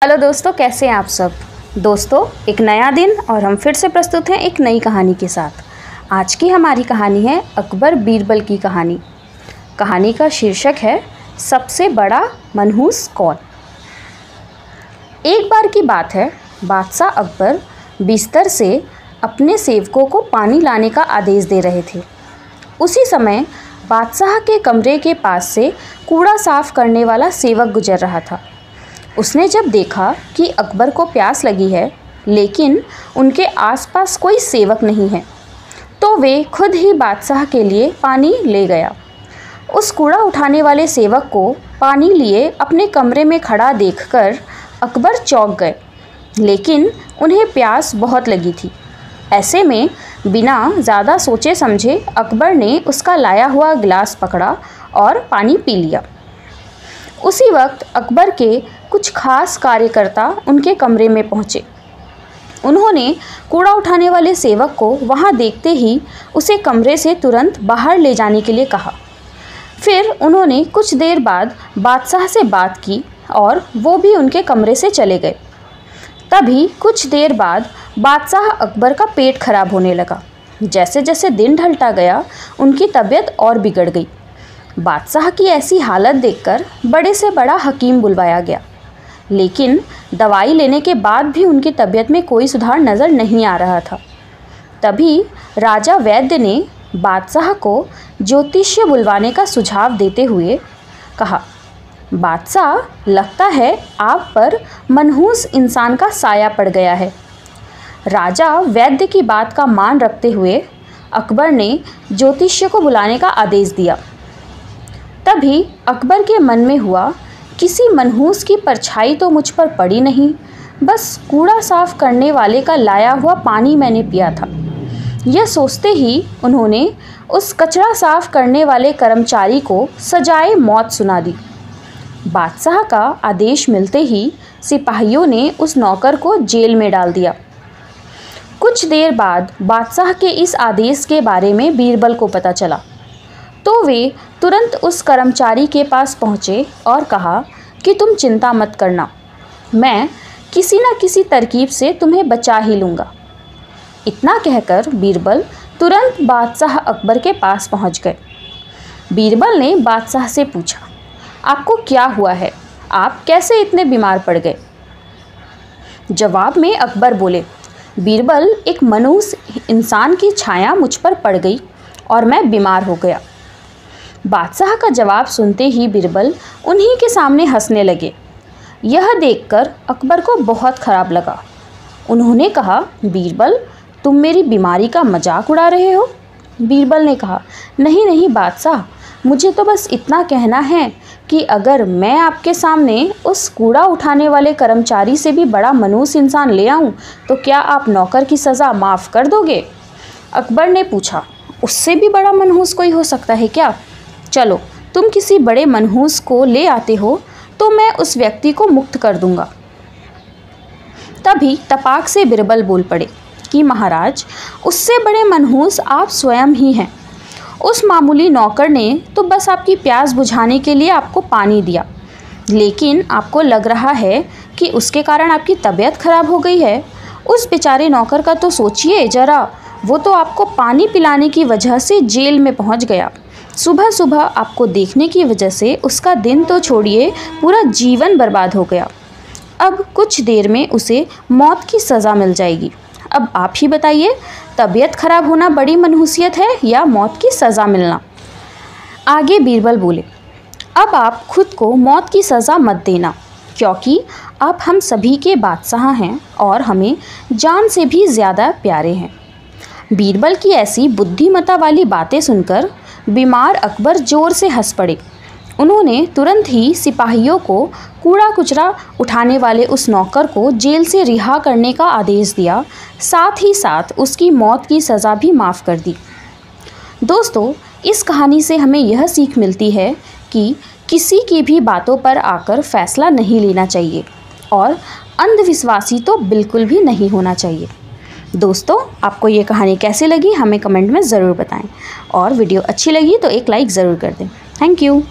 Hello दोस्तों, कैसे हैं आप सब। दोस्तों, एक नया दिन और हम फिर से प्रस्तुत हैं एक नई कहानी के साथ। आज की हमारी कहानी है अकबर बीरबल की कहानी। कहानी का शीर्षक है सबसे बड़ा मनहूस कौन। एक बार की बात है, बादशाह अकबर बिस्तर से अपने सेवकों को पानी लाने का आदेश दे रहे थे। उसी समय बादशाह के कमरे के पास से कूड़ा साफ करने वाला सेवक गुजर रहा था। उसने जब देखा कि अकबर को प्यास लगी है लेकिन उनके आसपास कोई सेवक नहीं है, तो वे खुद ही बादशाह के लिए पानी ले गया। उस कूड़ा उठाने वाले सेवक को पानी लिए अपने कमरे में खड़ा देखकर अकबर चौंक गए, लेकिन उन्हें प्यास बहुत लगी थी। ऐसे में बिना ज़्यादा सोचे समझे अकबर ने उसका लाया हुआ गिलास पकड़ा और पानी पी लिया। उसी वक्त अकबर के कुछ खास कार्यकर्ता उनके कमरे में पहुंचे। उन्होंने कूड़ा उठाने वाले सेवक को वहां देखते ही उसे कमरे से तुरंत बाहर ले जाने के लिए कहा। फिर उन्होंने कुछ देर बाद बादशाह से बात की और वो भी उनके कमरे से चले गए। तभी कुछ देर बाद बादशाह अकबर का पेट खराब होने लगा। जैसे जैसे दिन ढलता गया उनकी तबीयत और बिगड़ गई। बादशाह की ऐसी हालत देखकर बड़े से बड़ा हकीम बुलवाया गया, लेकिन दवाई लेने के बाद भी उनकी तबीयत में कोई सुधार नज़र नहीं आ रहा था। तभी राजा वैद्य ने बादशाह को ज्योतिष्य बुलवाने का सुझाव देते हुए कहा, बादशाह, लगता है आप पर मनहूस इंसान का साया पड़ गया है। राजा वैद्य की बात का मान रखते हुए अकबर ने ज्योतिष्य को बुलाने का आदेश दिया। तभी अकबर के मन में हुआ, किसी मनहूस की परछाई तो मुझ पर पड़ी नहीं, बस कूड़ा साफ करने वाले का लाया हुआ पानी मैंने पिया था। यह सोचते ही उन्होंने उस कचरा साफ करने वाले कर्मचारी को सजाए मौत सुना दी। बादशाह का आदेश मिलते ही सिपाहियों ने उस नौकर को जेल में डाल दिया। कुछ देर बाद बादशाह के इस आदेश के बारे में बीरबल को पता चला, तो वे तुरंत उस कर्मचारी के पास पहुँचे और कहा कि तुम चिंता मत करना, मैं किसी न किसी तरकीब से तुम्हें बचा ही लूँगा। इतना कहकर बीरबल तुरंत बादशाह अकबर के पास पहुँच गए। बीरबल ने बादशाह से पूछा, आपको क्या हुआ है, आप कैसे इतने बीमार पड़ गए। जवाब में अकबर बोले, बीरबल, एक मनहूस इंसान की छाया मुझ पर पड़ गई और मैं बीमार हो गया। बादशाह का जवाब सुनते ही बीरबल उन्हीं के सामने हंसने लगे। यह देखकर अकबर को बहुत खराब लगा। उन्होंने कहा, बीरबल, तुम मेरी बीमारी का मजाक उड़ा रहे हो। बीरबल ने कहा, नहीं नहीं बादशाह, मुझे तो बस इतना कहना है कि अगर मैं आपके सामने उस कूड़ा उठाने वाले कर्मचारी से भी बड़ा मनहूस इंसान ले आऊं, तो क्या आप नौकर की सज़ा माफ़ कर दोगे। अकबर ने पूछा, उससे भी बड़ा मनहूस कोई हो सकता है क्या। चलो, तुम किसी बड़े मनहूस को ले आते हो तो मैं उस व्यक्ति को मुक्त कर दूंगा। तभी तपाक से बीरबल बोल पड़े कि महाराज, उससे बड़े मनहूस आप स्वयं ही हैं। उस मामूली नौकर ने तो बस आपकी प्यास बुझाने के लिए आपको पानी दिया, लेकिन आपको लग रहा है कि उसके कारण आपकी तबीयत खराब हो गई है। उस बेचारे नौकर का तो सोचिए ज़रा, वो तो आपको पानी पिलाने की वजह से जेल में पहुंच गया। सुबह सुबह आपको देखने की वजह से उसका दिन तो छोड़िए, पूरा जीवन बर्बाद हो गया। अब कुछ देर में उसे मौत की सज़ा मिल जाएगी। अब आप ही बताइए, तबीयत खराब होना बड़ी मनहूसियत है या मौत की सज़ा मिलना। आगे बीरबल बोले, अब आप खुद को मौत की सज़ा मत देना, क्योंकि आप हम सभी के बादशाह हैं और हमें जान से भी ज़्यादा प्यारे हैं। बीरबल की ऐसी बुद्धिमता वाली बातें सुनकर बीमार अकबर ज़ोर से हंस पड़े। उन्होंने तुरंत ही सिपाहियों को कूड़ा कुचरा उठाने वाले उस नौकर को जेल से रिहा करने का आदेश दिया, साथ ही साथ उसकी मौत की सज़ा भी माफ़ कर दी। दोस्तों, इस कहानी से हमें यह सीख मिलती है कि किसी की भी बातों पर आकर फैसला नहीं लेना चाहिए और अंधविश्वासी तो बिल्कुल भी नहीं होना चाहिए। दोस्तों, आपको ये कहानी कैसी लगी हमें कमेंट में ज़रूर बताएं और वीडियो अच्छी लगी तो एक लाइक ज़रूर कर दें। Thank you.